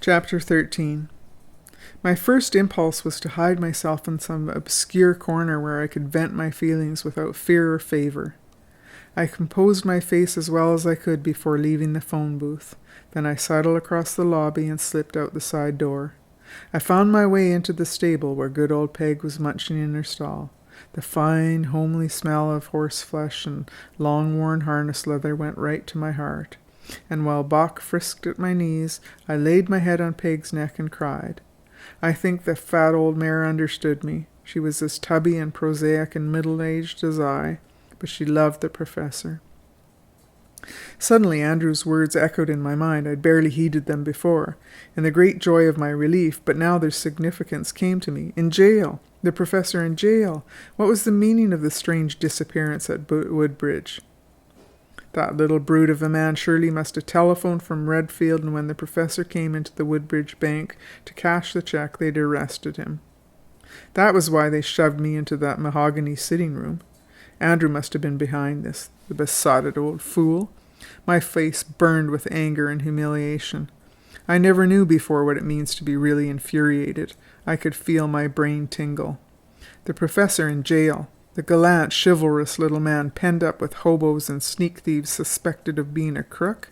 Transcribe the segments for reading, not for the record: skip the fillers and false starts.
Chapter 13. My first impulse was to hide myself in some obscure corner where I could vent my feelings without fear or favor. I composed my face as well as I could before leaving the phone booth. Then I sidled across the lobby and slipped out the side door. I found my way into the stable where good old Peg was munching in her stall. The fine, homely smell of horse flesh and long-worn harness leather went right to my heart. And while Bach frisked at my knees, I laid my head on Peg's neck and cried. I think the fat old mare understood me. She was as tubby and prosaic and middle-aged as I, but she loved the professor. Suddenly Andrew's words echoed in my mind. I'd barely heeded them before, in the great joy of my relief, but now their significance came to me. In jail! The professor in jail! What was the meaning of the strange disappearance at Woodbridge? That little brute of a man surely must have telephoned from Redfield, and when the professor came into the Woodbridge bank to cash the check, they'd arrested him. That was why they shoved me into that mahogany sitting room. Andrew must have been behind this, the besotted old fool. My face burned with anger and humiliation. I never knew before what it means to be really infuriated. I could feel my brain tingle. The professor in jail. The gallant, chivalrous little man penned up with hobos and sneak thieves suspected of being a crook?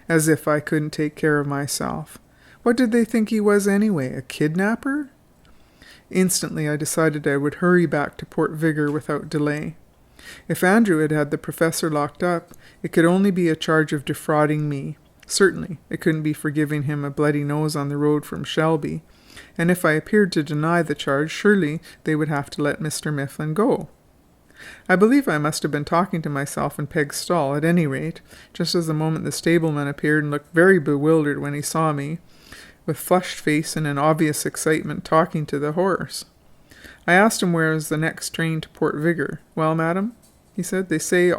As if I couldn't take care of myself. What did they think he was anyway, a kidnapper? Instantly I decided I would hurry back to Port Vigor without delay. If Andrew had had the professor locked up, it could only be a charge of defrauding me. Certainly, it couldn't be for giving him a bloody nose on the road from Shelby. And if I appeared to deny the charge, surely they would have to let Mr. Mifflin go. I believe I must have been talking to myself in Peg's stall, at any rate, just as the moment the stableman appeared and looked very bewildered when he saw me, with flushed face and an obvious excitement, talking to the horse. I asked him where was the next train to Port Vigor. Well, madam, he said, they say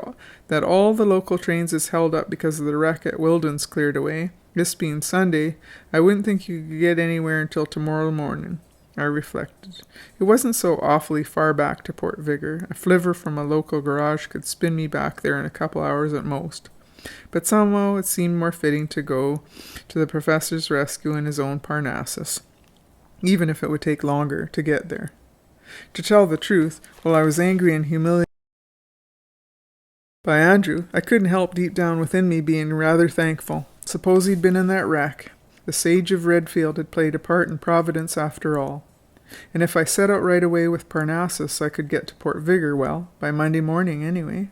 that all the local trains is held up because of the wreck at Wilden's cleared away. This being Sunday, I wouldn't think you could get anywhere until tomorrow morning. I reflected. It wasn't so awfully far back to Port Vigor. A flivver from a local garage could spin me back there in a couple hours at most. But somehow it seemed more fitting to go to the professor's rescue in his own Parnassus, even if it would take longer to get there. To tell the truth, while I was angry and humiliated by Andrew, I couldn't help deep down within me being rather thankful. Suppose he'd been in that wreck. The sage of Redfield had played a part in Providence after all. And if I set out right away with Parnassus, I could get to Port Vigor, well, by Monday morning anyway.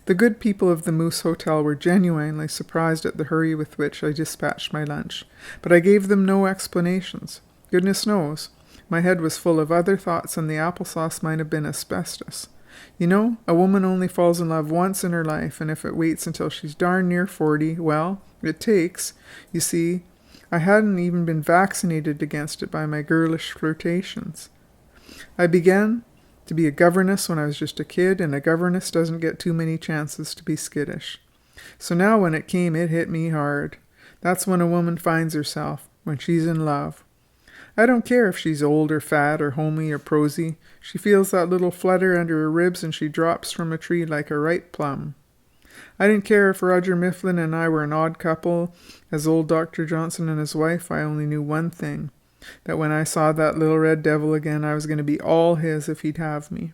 The good people of the Moose Hotel were genuinely surprised at the hurry with which I dispatched my lunch, but I gave them no explanations. Goodness knows, my head was full of other thoughts, and the applesauce might have been asbestos. You know, a woman only falls in love once in her life, and if it waits until she's darn near 40, well, it takes. You see, I hadn't even been vaccinated against it by my girlish flirtations. I began to be a governess when I was just a kid, and a governess doesn't get too many chances to be skittish. So now when it came, it hit me hard. That's when a woman finds herself, when she's in love. I don't care if she's old or fat or homely or prosy. She feels that little flutter under her ribs and she drops from a tree like a ripe plum. I didn't care if Roger Mifflin and I were an odd couple. As old Dr. Johnson and his wife, I only knew one thing, that when I saw that little red devil again, I was going to be all his if he'd have me.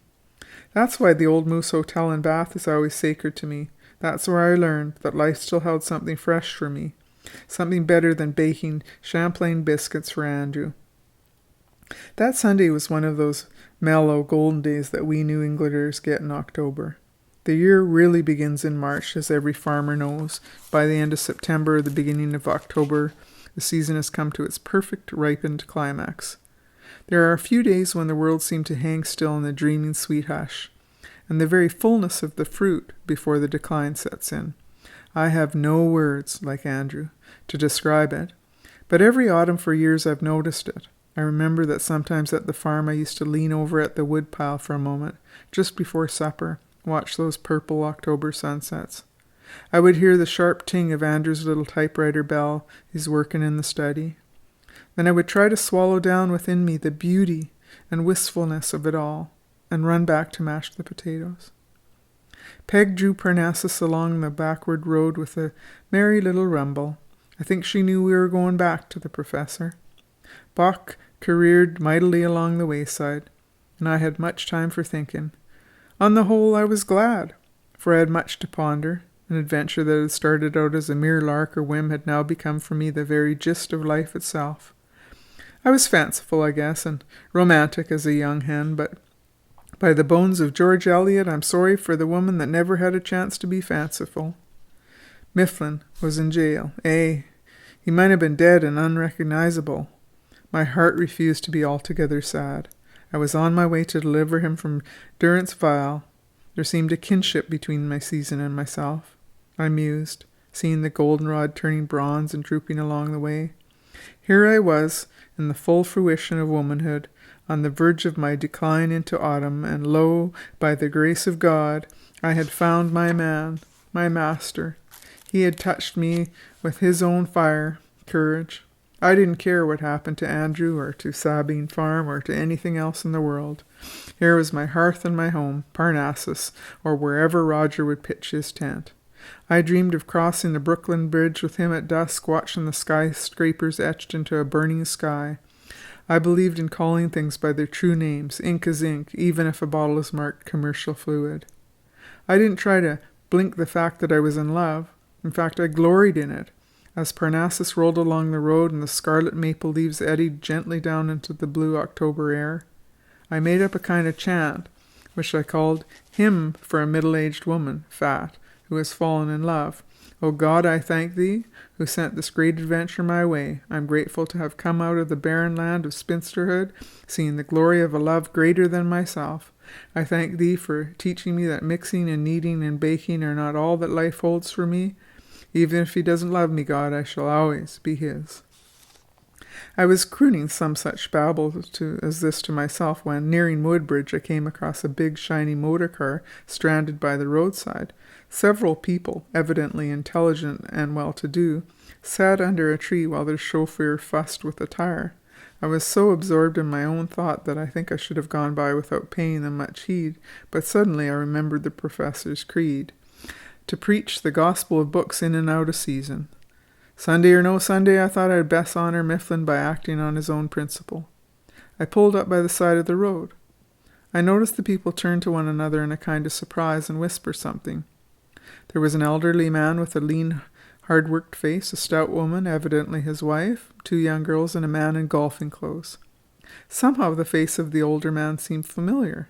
That's why the old Moose Hotel in Bath is always sacred to me. That's where I learned that life still held something fresh for me, something better than baking Champlain biscuits for Andrew. That Sunday was one of those mellow, golden days that we New Englanders get in October. The year really begins in March, as every farmer knows. By the end of September or the beginning of October, the season has come to its perfect, ripened climax. There are a few days when the world seemed to hang still in the dreaming sweet hush, and the very fullness of the fruit before the decline sets in. I have no words, like Andrew, to describe it, but every autumn for years I've noticed it. I remember that sometimes at the farm I used to lean over at the woodpile for a moment, just before supper, watch those purple October sunsets. I would hear the sharp ting of Andrew's little typewriter bell. He's working in the study. Then I would try to swallow down within me the beauty and wistfulness of it all, and run back to mash the potatoes. Peg drew Parnassus along the backward road with a merry little rumble. I think she knew we were going back to the professor. Bach careered mightily along the wayside, and I had much time for thinking. On the whole, I was glad, for I had much to ponder. An adventure that had started out as a mere lark or whim had now become for me the very gist of life itself. I was fanciful, I guess, and romantic as a young hen, but by the bones of George Eliot, I'm sorry for the woman that never had a chance to be fanciful. Mifflin was in jail. He might have been dead and unrecognizable. My heart refused to be altogether sad. I was on my way to deliver him from durance vile. There seemed a kinship between my season and myself. I mused, seeing the goldenrod turning bronze and drooping along the way. Here I was, in the full fruition of womanhood, on the verge of my decline into autumn, and lo, by the grace of God, I had found my man, my master. He had touched me with his own fire, courage. I didn't care what happened to Andrew or to Sabine Farm or to anything else in the world. Here was my hearth and my home, Parnassus, or wherever Roger would pitch his tent. I dreamed of crossing the Brooklyn Bridge with him at dusk, watching the skyscrapers etched into a burning sky. I believed in calling things by their true names, ink as ink, even if a bottle is marked commercial fluid. I didn't try to blink the fact that I was in love. In fact, I gloried in it. As Parnassus rolled along the road and the scarlet maple leaves eddied gently down into the blue October air, I made up a kind of chant, which I called Hymn for a Middle-Aged Woman, fat, who has fallen in love. O God, I thank thee, who sent this great adventure my way. I'm grateful to have come out of the barren land of spinsterhood, seeing the glory of a love greater than myself. I thank thee for teaching me that mixing and kneading and baking are not all that life holds for me. Even if he doesn't love me, God, I shall always be his. I was crooning some such babble as this to myself when, nearing Woodbridge, I came across a big, shiny motor car stranded by the roadside. Several people, evidently intelligent and well-to-do, sat under a tree while their chauffeur fussed with a tire. I was so absorbed in my own thought that I think I should have gone by without paying them much heed, but suddenly I remembered the professor's creed. To preach the gospel of books in and out of season. Sunday or no Sunday, I thought I'd best honor Mifflin by acting on his own principle. I pulled up by the side of the road. I noticed the people turn to one another in a kind of surprise and whisper something. There was an elderly man with a lean, hard-worked face, a stout woman, evidently his wife, 2 young girls, and a man in golfing clothes. Somehow the face of the older man seemed familiar.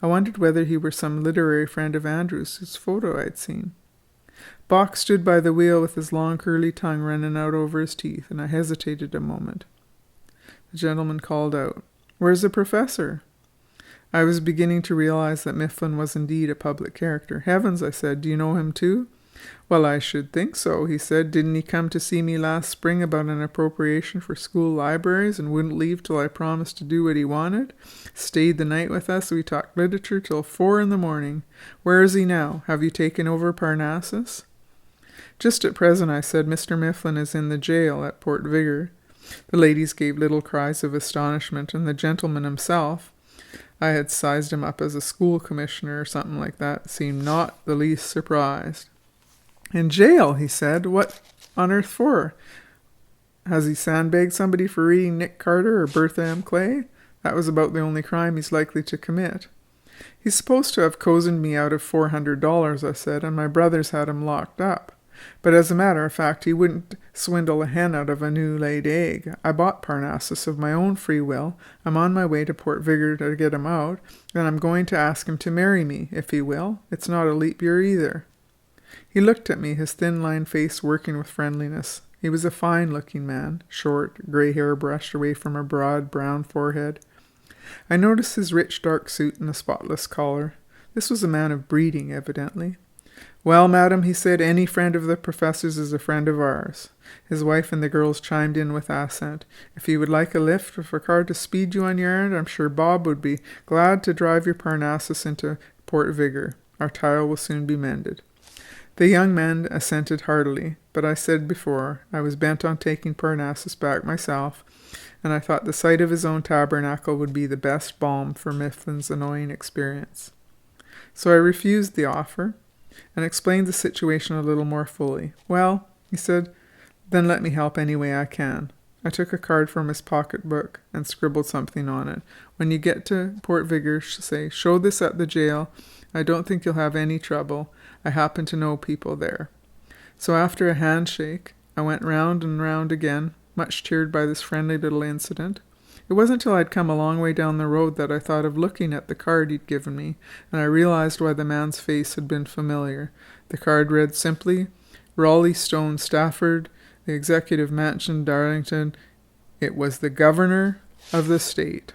I wondered whether he were some literary friend of Andrew's whose photo I'd seen. Bach stood by the wheel with his long curly tongue running out over his teeth, and I hesitated a moment. The gentleman called out, "Where's the professor?" I was beginning to realize that Mifflin was indeed a public character. "Heavens," I said, "do you know him too?" "Well, I should think so," he said. "Didn't he come to see me last spring about an appropriation for school libraries and wouldn't leave till I promised to do what he wanted? Stayed the night with us. We talked literature till 4 a.m. Where is he now? Have you taken over Parnassus?" "Just at present," I said. "Mr. Mifflin is in the jail at Port Vigor." The ladies gave little cries of astonishment, and the gentleman himself, I had sized him up as a school commissioner or something like that, seemed not the least surprised. "In jail," he said. "What on earth for? Has he sandbagged somebody for reading Nick Carter or Bertha M. Clay? That was about the only crime he's likely to commit." "He's supposed to have cozened me out of $400, I said, "and my brothers had him locked up. But as a matter of fact, he wouldn't swindle a hen out of a new-laid egg. I bought Parnassus of my own free will. I'm on my way to Port Vigor to get him out, and I'm going to ask him to marry me, if he will. It's not a leap year either." He looked at me, his thin-lined face working with friendliness. He was a fine-looking man, short, grey hair brushed away from a broad, brown forehead. I noticed his rich, dark suit and a spotless collar. This was a man of breeding, evidently. "Well, madam," he said, "any friend of the professor's is a friend of ours." His wife and the girls chimed in with assent. "If you would like a lift of a car to speed you on your errand, I'm sure Bob would be glad to drive your Parnassus into Port Vigor. Our tile will soon be mended." The young men assented heartily, but I said before, I was bent on taking Parnassus back myself, and I thought the sight of his own tabernacle would be the best balm for Mifflin's annoying experience. So I refused the offer, and explained the situation a little more fully. "Well," he said, Then let me help any way I can. I took a card from his pocketbook and scribbled something on it. When you get to Port Vigor, say, show this at the jail. I don't think you'll have any trouble. I happen to know people there. So after a handshake, I went round and round again, much cheered by this friendly little incident. It wasn't till I'd come a long way down the road that I thought of looking at the card he'd given me, and I realized why the man's face had been familiar. The card read simply, Raleigh Stone Stafford, the Executive Mansion, Darlington. It was the governor of the state.